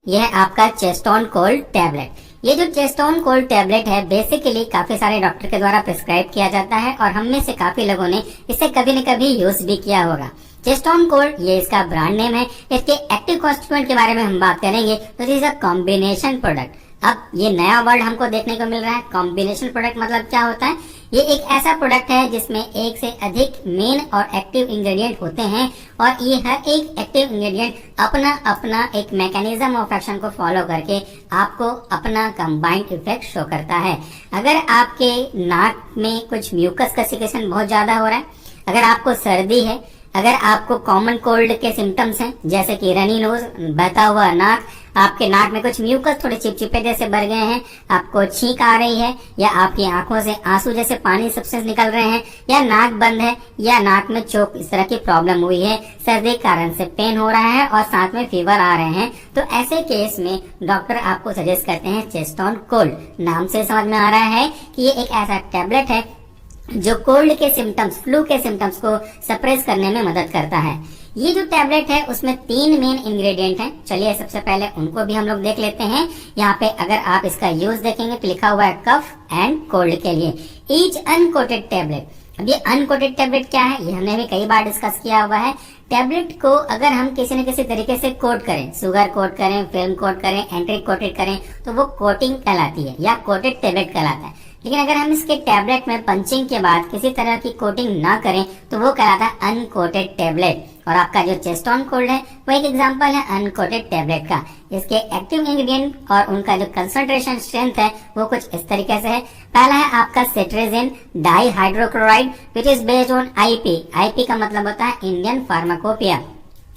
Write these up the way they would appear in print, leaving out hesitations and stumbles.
यह है आपका चेस्टोन कोल्ड टैबलेट। ये जो चेस्टोन कोल्ड टैबलेट है बेसिकली काफी सारे डॉक्टर के द्वारा प्रिस्क्राइब किया जाता है और हम में से काफी लोगों ने इसे कभी न कभी यूज भी किया होगा। चेस्टोन कोल्ड ये इसका ब्रांड नेम है। इसके एक्टिव कॉन्स्टिट्यूएंट के बारे में हम बात करेंगे तो this is a combination product. अब ये नया वर्ड हमको देखने को मिल रहा है। कॉम्बिनेशन प्रोडक्ट मतलब क्या होता है? ये एक ऐसा प्रोडक्ट है जिसमें एक से अधिक मेन और एक्टिव इंग्रेडिएंट होते हैं और ये हर एक एक्टिव इंग्रेडिएंट अपना अपना एक मैकेनिज्म ऑफ एक्शन को फॉलो करके आपको अपना कंबाइंड इफेक्ट शो करता है। अगर आपके नाक में कुछ म्यूकस का सिक्रेशन बहुत ज्यादा हो रहा है, अगर आपको सर्दी है, अगर आपको कॉमन कोल्ड के सिम्टम्स हैं जैसे कि रनी नोज, बहता हुआ नाक, आपके नाक में कुछ म्यूकस थोड़े चिपचिपे जैसे भर गए हैं, आपको छींक आ रही है या आपकी आंखों से आंसू जैसे पानी सब्सटेंस निकल रहे हैं, या नाक बंद है या नाक में चोक, इस तरह की प्रॉब्लम हुई है, सर्दी के कारण से पेन हो रहा है और साथ में फीवर आ रहे हैं, तो ऐसे केस में डॉक्टर आपको सजेस्ट करते हैं चेस्टोन कोल्ड। नाम से समझ में आ रहा है कि ये एक ऐसा टैबलेट है जो कोल्ड के सिम्टम्स, फ्लू के सिम्टम्स को सप्रेस करने में मदद करता है। ये जो टैबलेट है उसमें 3 मेन इंग्रेडिएंट हैं। चलिए सबसे पहले उनको भी हम लोग देख लेते हैं। यहाँ पे अगर आप इसका यूज देखेंगे तो लिखा हुआ है कफ एंड कोल्ड के लिए ईच अनकोटेड टैबलेट। अब ये अनकोटेड टैबलेट क्या है, ये हमने भी कई बार डिस्कस किया हुआ है। टैबलेट को अगर हम किसी न किसी तरीके से कोट करें, शुगर कोट करें, फिल्म कोट करें, एंट्रिक कोटेड करें, तो वो कोटिंग कहलाती है या कोटेड टैबलेट कहलाता है। लेकिन अगर हम इसके टैबलेट में पंचिंग के बाद किसी तरह की कोटिंग ना करें तो वो कहलाता है अनकोटेड टैबलेट। और आपका जो चेस्टोन कोल्ड है वो एक एग्जांपल है अनकोटेड टैबलेट का। इसके एक्टिव इंग्रेडिएंट और उनका जो कंसंट्रेशन स्ट्रेंथ है वो कुछ इस तरीके से है। पहला है आपका cetirizine dihydrochloride which is based on IP. IP का मतलब होता है इंडियन फार्माकोपिया।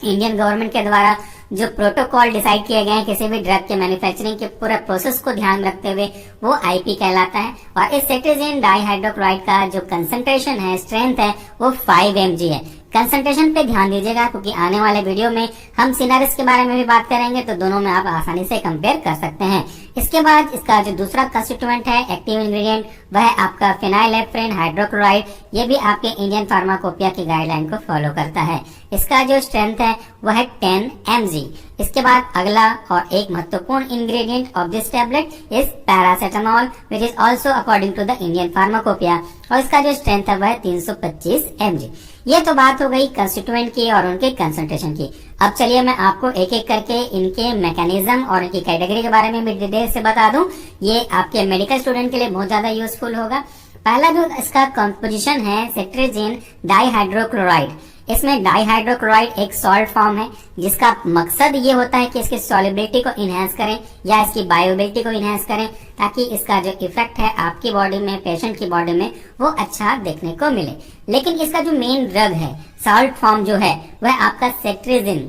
इंडियन गवर्नमेंट के द्वारा जो प्रोटोकॉल डिसाइड किए गए हैं किसी भी ड्रग के मैन्युफैक्चरिंग के पूरे प्रोसेस को ध्यान में रखते हुए, वो आईपी कहलाता है। और इस सेट्रेजिन डाइहाइड्रोक्लोराइड का जो कंसंट्रेशन है, स्ट्रेंथ है, वो 5 mg है। कंसंट्रेशन पे ध्यान दीजिएगा क्योंकि आने वाले वीडियो में हम सिनारिस के बारे में भी बात करेंगे तो दोनों में आप आसानी से कंपेयर कर सकते हैं। इसके बाद इसका जो दूसरा कंस्टिट्यूएंट है, एक्टिव इंग्रेडिएंट, वह है आपका फेनाइलेफ्रिन हाइड्रोक्लोराइड। ये भी आपके इंडियन फार्माकोपिया की गाइडलाइन को फॉलो करता है। इसका जो स्ट्रेंथ है वह है 10 mg। इसके बाद अगला और एक महत्वपूर्ण ingredient of this tablet is paracetamol which is also according to the Indian pharmacopoeia और इसका जो स्ट्रेंथ है वह है 325 mg। ये तो बात हो गई कंस्टिट्यूएंट की और उनके कंसंट्रेशन की। अब चलिए मैं आपको एक एक करके इनके मैकेनिज्म और इनकी कैटेगरी के बारे में भी डिटेल से बता दूं। ये आपके मेडिकल स्टूडेंट के लिए बहुत ज्यादा यूजफुल होगा। पहला जो इसका कंपोजिशन है सेट्रेजिन डाइहाइड्रोक्लोराइड। इसमें डाइहाइड्रोक्लोराइड एक सॉल्ट फॉर्म है जिसका मकसद ये होता है कि इसकी सॉल्युबिलिटी को इनहेंस करें या इसकी बायोबिलिटी को इनहेंस करें ताकि इसका जो इफेक्ट है आपकी बॉडी में, पेशेंट की बॉडी में, वो अच्छा देखने को मिले। लेकिन इसका जो मेन ड्रग है, सॉल्ट फॉर्म जो है, वह आपका सेट्रेजिन।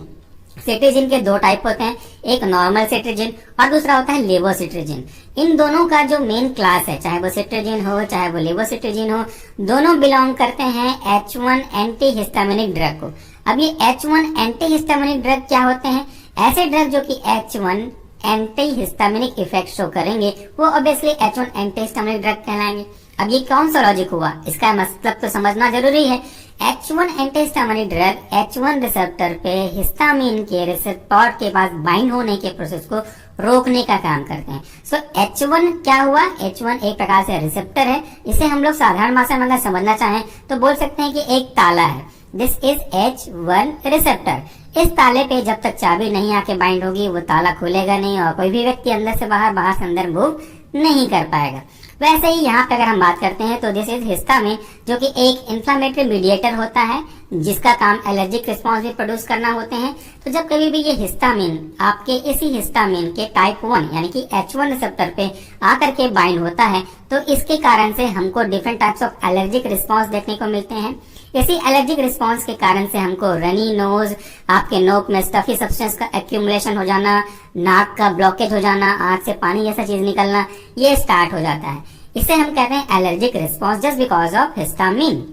सेट्रेजिन के 2 टाइप होते हैं, एक नॉर्मल सेट्रेजिन और दूसरा होता है लेवोसिट्रेजिन। इन दोनों का जो मेन क्लास है, चाहे वो सेट्रेजिन हो चाहे वो लेवोसिट्रेजिन हो, दोनों बिलोंग करते हैं H1 एंटी हिस्टामिनिक ड्रग को। अब ये H1 एंटी हिस्टामिनिक ड्रग क्या होते हैं? ऐसे ड्रग जो कि H1 anti histaminic effect show करेंगे वो obviously H1 anti histaminic drug कहलाएंगे। अब ये कौन सा लॉजिक हुआ, इसका मतलब तो समझना जरूरी है। H1 antihistaminic drug H1 receptor पे हिस्टामिन के रिसेप्टर के पास बाइंड होने के प्रोसेस को रोकने का काम करते हैं। सो H1 क्या हुआ? H1 एक प्रकार से रिसेप्टर है। इसे हम लोग साधारण भाषा में अगर समझना चाहें तो बोल सकते हैं कि एक ताला है। This is H1 receptor. इस ताले पे जब तक चाबी नहीं आके बाइंड होगी वो ताला खुलेगा नहीं और कोई भी व्यक्ति अंदर से बाहर, बाहर से अंदर मूव नहीं कर पाएगा। वैसे ही यहाँ पे अगर हम बात करते हैं तो दिस इज हिस्टामिन, जो कि एक इन्फ्लेमेटरी मीडिएटर होता है जिसका काम एलर्जिक रिस्पॉन्स भी प्रोड्यूस करना होते हैं। तो जब कभी भी ये हिस्टामिन आपके इसी हिस्टामिन के टाइप 1 यानी कि H1 रिसेप्टर पे आकर के बाइंड होता है तो इसके कारण से हमको different types of allergic response देखने को मिलते हैं। इसी एलर्जिक रिस्पॉन्स के कारण से हमको रनी नोज, आपके नोक में स्टफी सब्सटेंस का एक्यूमुलेशन हो जाना, नाक का ब्लॉकेज हो जाना, आंख से पानी जैसा चीज निकलना, ये स्टार्ट हो जाता है। इसे हम कहते हैं allergic response just because of histamine.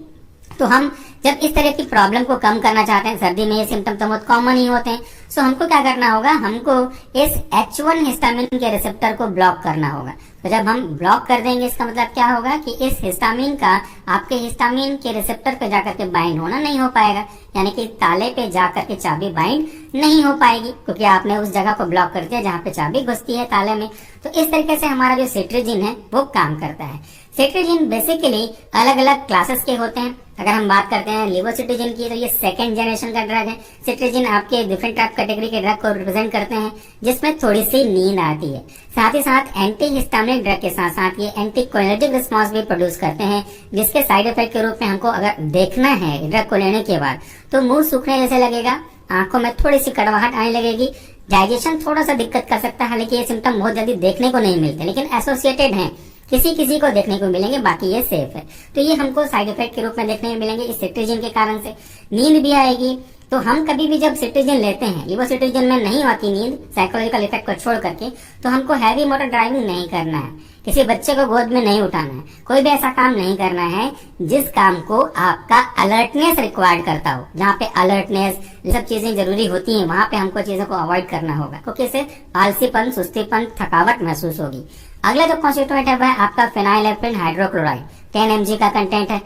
तो हम जब इस तरह की प्रॉब्लम को कम करना चाहते हैं, सर्दी में ये सिम्टम तो बहुत कॉमन ही होते हैं, सो हमको क्या करना होगा, हमको इस H1 हिस्टामिन के रिसेप्टर को ब्लॉक करना होगा। तो जब हम ब्लॉक कर देंगे इसका मतलब क्या होगा कि इस हिस्टामिन का आपके हिस्टामिन के रिसेप्टर पे जाकर के बाइंड होना नहीं हो पाएगा, यानी कि ताले पे जाकर के चाबी बाइंड नहीं हो पाएगी, क्योंकि आपने उस जगह को ब्लॉक कर दिया जहाँ पे चाबी घुसती है ताले में। तो इस तरीके से हमारा जो सिट्रीजिन है वो काम करता है। सिट्रीजिन बेसिकली अलग अलग क्लासेस के होते हैं। अगर हम बात करते हैं लिवोसिट्रीजिन की, तो ये सेकंड जनरेशन का ड्रग है। सिट्रीजिन आपके डिफरेंट टाइप कैटेगरी के ड्रग को रिप्रेजेंट करते हैं, जिसमें थोड़ी सी नींद आती है। साथ ही साथ एंटी हिस्टामिनिक ड्रग के साथ साथ ये एंटी कोलिनर्जिक रिस्पॉन्स भी प्रोड्यूस करते हैं, जिसके साइड इफेक्ट के रूप में हमको अगर देखना है ड्रग को लेने के बाद, तो मुंह सूखने जैसे लगेगा, आंखों में थोड़ी सी कड़वाहट आने लगेगी, डाइजेशन थोड़ा सा दिक्कत कर सकता है। हालांकि ये सिम्टम बहुत जल्दी देखने को नहीं मिलते, लेकिन एसोसिएटेड हैं, किसी किसी को देखने को मिलेंगे, बाकी ये सेफ है। तो ये हमको साइड इफेक्ट के रूप में देखने को मिलेंगे इस सिट्रीजिन के कारण से। नींद भी आएगी। तो हम कभी भी जब सिट्रीजिन लेते हैं, लिवोसिट्रीजिन में नहीं आती नींद, साइकोलॉजिकल इफेक्ट को छोड़ करके, तो हमको हैवी मोटर ड्राइविंग नहीं करना है, किसी बच्चे को गोद में नहीं उठाना है, कोई भी ऐसा काम नहीं करना है जिस काम को आपका अलर्टनेस रिक्वायर्ड करता हो। जहाँ पे अलर्टनेस ये सब चीजें जरूरी होती हैं, वहां पे हमको चीजों को अवॉइड करना होगा, क्योंकि इससे आलसीपन, सुस्तीपन, थकावट महसूस होगी। अगला जो कॉन्स्टिट्यूएंट है वह आपका फेनाइलेप्रिन हाइड्रोक्लोराइड 10 mg का कंटेंट है।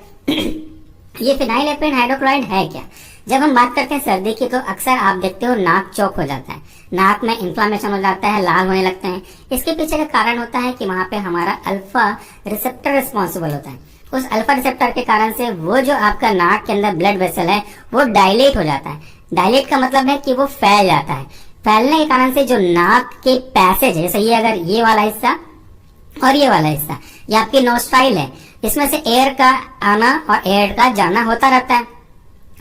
ये फेनाइलेप्रिन हाइड्रोक्लोराइड है क्या? जब हम बात करते हैं सर्दी की, तो अक्सर आप देखते हो नाक चौक हो जाता है, नाक में इन्फ्लामेशन हो जाता है, लाल होने लगते हैं। इसके पीछे का कारण होता है कि वहां पे हमारा अल्फा रिसेप्टर रिस्पॉन्सिबल होता है। उस अल्फा रिसेप्टर के कारण से वो जो आपका नाक के अंदर ब्लड वेसल है वो डायलेट हो जाता है। डायलेट का मतलब है कि वो फैल जाता है। फैलने के कारण से जो नाक के पैसेज है, जैसे ये अगर ये वाला हिस्सा और ये वाला हिस्सा, ये आपकी नोस्ट्राइल है, इसमें से एयर का आना और एयर का जाना होता रहता है।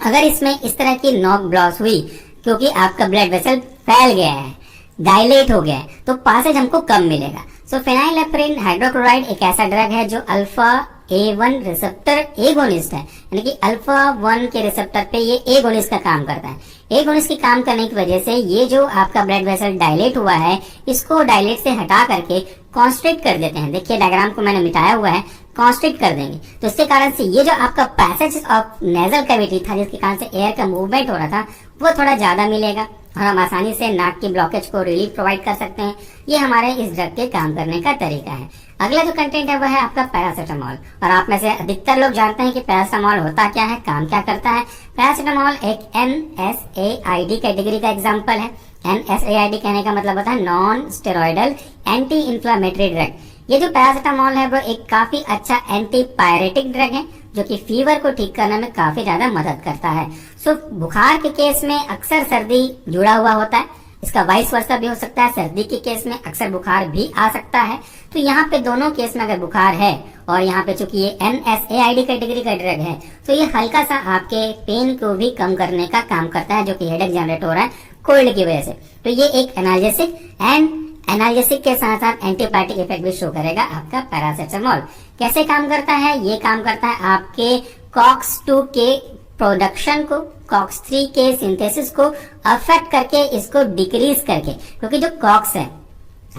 अगर इसमें इस तरह की नोक ब्लॉक हुई, क्योंकि आपका ब्लड वेसल फैल गया है, डायलेट हो गया है, तो पासेज हमको कम मिलेगा। सो फेनाइलेप्रिन हाइड्रोक्लोराइड एक ऐसा ड्रग है जो अल्फा A1 रिसेप्टर एगोनिस्ट है, यानी कि अल्फा 1 के रिसेप्टर पे ये एगोनिस्ट का काम करता है। एगोनिस्ट की काम करने की वजह से ये जो आपका ब्लड वेसल डायलेट हुआ है, इसको डायलेट से हटा करके कॉन्स्ट्रिक्ट कर देते हैं। देखिए डायग्राम को मैंने मिटाया हुआ है, कॉन्स्ट्रिक्ट कर देंगे। तो इसके कारण से ये जो आपका पैसेज ऑफ नेजल कैविटी था, जिसके कारण से एयर का मूवमेंट हो रहा था, वो थोड़ा ज्यादा मिलेगा और हम आसानी से नाक की ब्लॉकेज को रिलीफ प्रोवाइड कर सकते हैं। ये हमारे इस ड्रग के काम करने का तरीका है। अगला जो कंटेंट है वह है आपका पैरासिटामोल। और आप में से अधिकतर लोग जानते हैं कि पैरासिटामोल होता क्या है, काम क्या करता है। पैरासिटामोल एक NSAID कैटेगरी का एग्जाम्पल है। NSAID कहने का मतलब होता है non steroidal anti inflammatory drug. ये जो पैरासिटामोल है वो एक काफी अच्छा एंटीपायरेटिक ड्रग है, जो कि फीवर को ठीक करने में काफी ज्यादा मदद करता है। सो बुखार के केस में अक्सर सर्दी जुड़ा हुआ होता है, इसका वाइस वर्सा भी हो सकता है। सर्दी के केस में अक्सर बुखार भी आ सकता है। तो यहाँ पे दोनों केस में अगर बुखार है और यहाँ पे चूंकि ये NSAID कैटेगरी का ड्रग है, तो ये हल्का सा आपके पेन को भी कम करने का काम करता है, जो कि हेडेक जनरेट हो रहा है कोल्ड की वजह से। तो ये एक एनाल्जेसिक एंड एनाल्जेसिक के साथ साथ एंटीबायोटिक इफेक्ट भी शो करेगा आपका पैरासिटामोल। कैसे काम करता है? ये काम करता है आपके COX-2 के प्रोडक्शन को, COX-3 के सिंथेसिस को अफेक्ट करके, इसको डिक्रीज करके। क्योंकि जो COX है,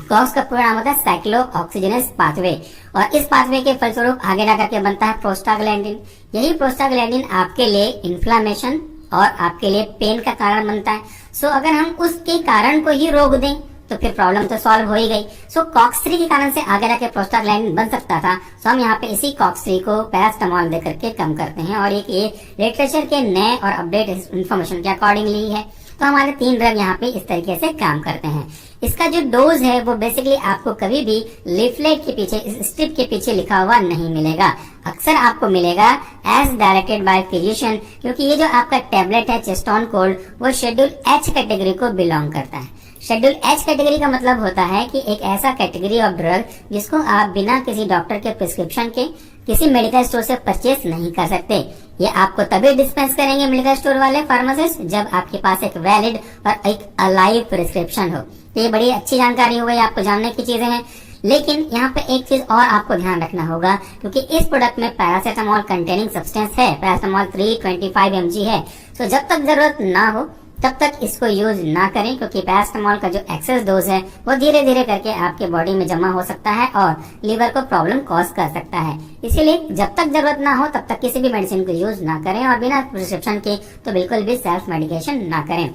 COX का पूरा नाम होता है साइक्लो ऑक्सीजनेस पाथवे, और इस पाथवे के फलस्वरूप आगे जाकर के बनता है प्रोस्टाग्लैंडिन। यही प्रोस्टाग्लैंडिन आपके लिए इन्फ्लामेशन और आपके लिए पेन का कारण बनता है। सो अगर हम उसके कारण को ही रोक दें तो फिर प्रॉब्लम तो सॉल्व हो ही गई। सो COX-3 के कारण से आगे जाके प्रोस्टाग्लैंडिन बन सकता था। सो हम यहाँ पे इसी COX-3 को पैरासिटामोल दे करके कम करते हैं, और एक ये लिटरेचर के नए और अपडेट इन्फॉर्मेशन के अकॉर्डिंगली है। तो हमारे 3 ड्रग यहाँ पे इस तरीके से काम करते हैं। इसका जो डोज है वो बेसिकली आपको कभी भी लीफलेट के पीछे, इस स्ट्रिप के पीछे लिखा हुआ नहीं मिलेगा। अक्सर आपको मिलेगा एज डायरेक्टेड बाय फिजिशियन, क्योंकि ये जो आपका टेबलेट है चेस्टोन कोल्ड, वो शेड्यूल H कैटेगरी को बिलोंग करता है। शेड्यूल H कैटेगरी का मतलब होता है कि एक ऐसा कैटेगरी ऑफ ड्रग जिसको आप बिना किसी डॉक्टर के प्रिस्क्रिप्शन के किसी मेडिकल स्टोर से परचेस नहीं कर सकते। ये आपको तभी डिस्पेंस करेंगे मेडिकल स्टोर वाले फार्मासिस्ट जब आपके पास एक वैलिड और एक अलाइव प्रिस्क्रिप्शन हो। तो ये बड़ी अच्छी जानकारी हो गई, आपको जानने की चीजें हैं। लेकिन यहाँ पे एक चीज और आपको ध्यान रखना होगा, क्योंकि इस प्रोडक्ट में पैरासिटामोल कंटेनिंग सब्सटेंस है, पैरासिटामोल 325 mg है। सो जब तक जरूरत ना हो तब तक इसको यूज ना करें, क्योंकि पैरासिटामोल का जो एक्सेस डोज है वो धीरे धीरे करके आपके बॉडी में जमा हो सकता है और लीवर को प्रॉब्लम कॉज कर सकता है। इसीलिए जब तक जरूरत ना हो तब तक किसी भी मेडिसिन को यूज ना करें, और बिना प्रिस्क्रिप्शन के तो बिल्कुल भी सेल्फ मेडिकेशन ना करें।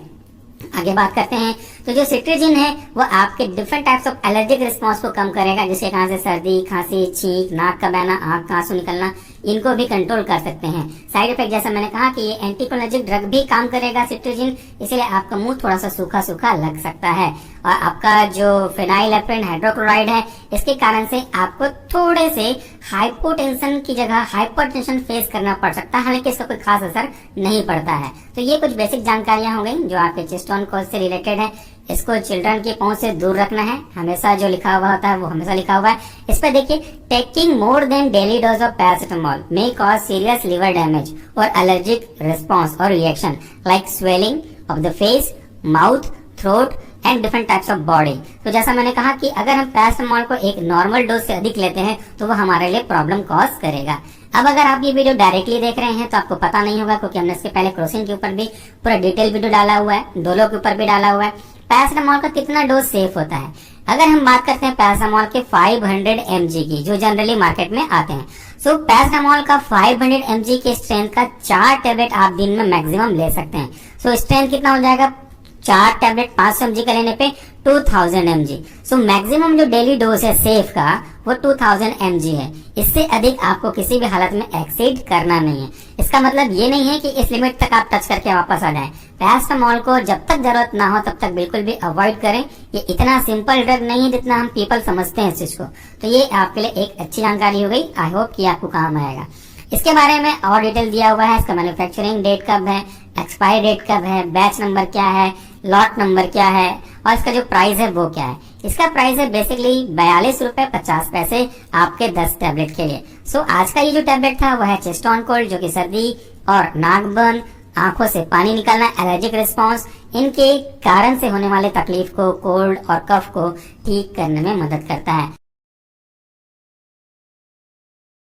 आगे बात करते हैं तो जो सिट्रीजिन है वो आपके different types of allergic response को कम करेगा, जैसे कहाँ से सर्दी, खांसी, छींक, नाक का बहना, आंख का आंसू निकलना, इनको भी कंट्रोल कर सकते हैं। साइड इफेक्ट जैसा मैंने कहा कि ये एंटीकोलर्जिक ड्रग भी काम करेगा सिट्रीजिन, इसलिए आपका मुंह थोड़ा सा सूखा सूखा लग सकता है। और आपका जो फेनाइलेप्रिन हाइड्रोक्लोराइड है, इसके कारण से आपको थोड़े से हाइपोटेंशन की जगह हाइपरटेंशन फेस करना पड़ सकता है, हालांकि इसका कोई खास असर नहीं पड़ता है। तो ये कुछ बेसिक जानकारियां हो गई जो आपके चेस्ट ऑन कोल्ड से रिलेटेड है। इसको चिल्ड्रन की पहुंच से दूर रखना है, हमेशा जो लिखा हुआ होता है वो हमेशा लिखा हुआ है। इस पर देखिए, taking more than daily dose of paracetamol may cause serious liver damage और एलर्जिक रिस्पॉन्स और reaction like swelling of the face, mouth, throat and different types of body. तो जैसा मैंने कहा कि अगर हम पैरासिटामोल को एक नॉर्मल डोज से अधिक लेते हैं तो वो हमारे लिए प्रॉब्लम कॉज करेगा। अब अगर आप ये वीडियो डायरेक्टली देख रहे हैं तो आपको पता नहीं होगा, क्योंकि हमने इसके पहले क्रोसिन के ऊपर भी पूरा डिटेल वीडियो डाला हुआ है, डोलो के ऊपर भी डाला हुआ है। पैरासिटामोल का कितना डोज सेफ होता है। अगर हम बात करते हैं पैरासिटामोल के 500 mg की, जो जनरली मार्केट में आते हैं, सो पैरासिटामोल का 500 mg के स्ट्रेंथ का 4 टैबलेट आप दिन में मैक्सिमम ले सकते हैं। सो स्ट्रेंथ कितना हो जाएगा, 4 टैबलेट 500 mg का लेने पे 2000 mg। सो मैक्सिमम जो डेली डोज है सेफ का वो 2000 mg है। इससे अधिक आपको किसी भी हालत में एक्सीड करना नहीं है। इसका मतलब ये नहीं है कि इस लिमिट तक आप टच करके वापस आ जाएं। पैरासिटामोल को जब तक जरूरत ना हो तब तक बिल्कुल भी अवॉइड करें। ये इतना सिंपल ड्रग नहीं है जितना हम पीपल समझते हैं इस चीज को। तो ये आपके लिए एक अच्छी जानकारी हो गई। आई होप कि आपको काम आएगा। इसके बारे में और डिटेल दिया हुआ है। इसका मैन्युफैक्चरिंग डेट कब है, एक्सपायरी डेट कब है, बैच नंबर क्या है, लॉट नंबर क्या है और इसका जो प्राइस है वो क्या है। इसका प्राइस है बेसिकली 42 रुपए 50 पैसे आपके 10 टैबलेट के लिए। सो आज का ये जो टैबलेट था वो है चेस्ट ऑन कोल्ड, जो कि सर्दी और नाक बर्न, आंखों से पानी निकलना, एलर्जिक रिस्पॉन्स, इनके कारण से होने वाले तकलीफ को, कोल्ड और कफ को ठीक करने में मदद करता है।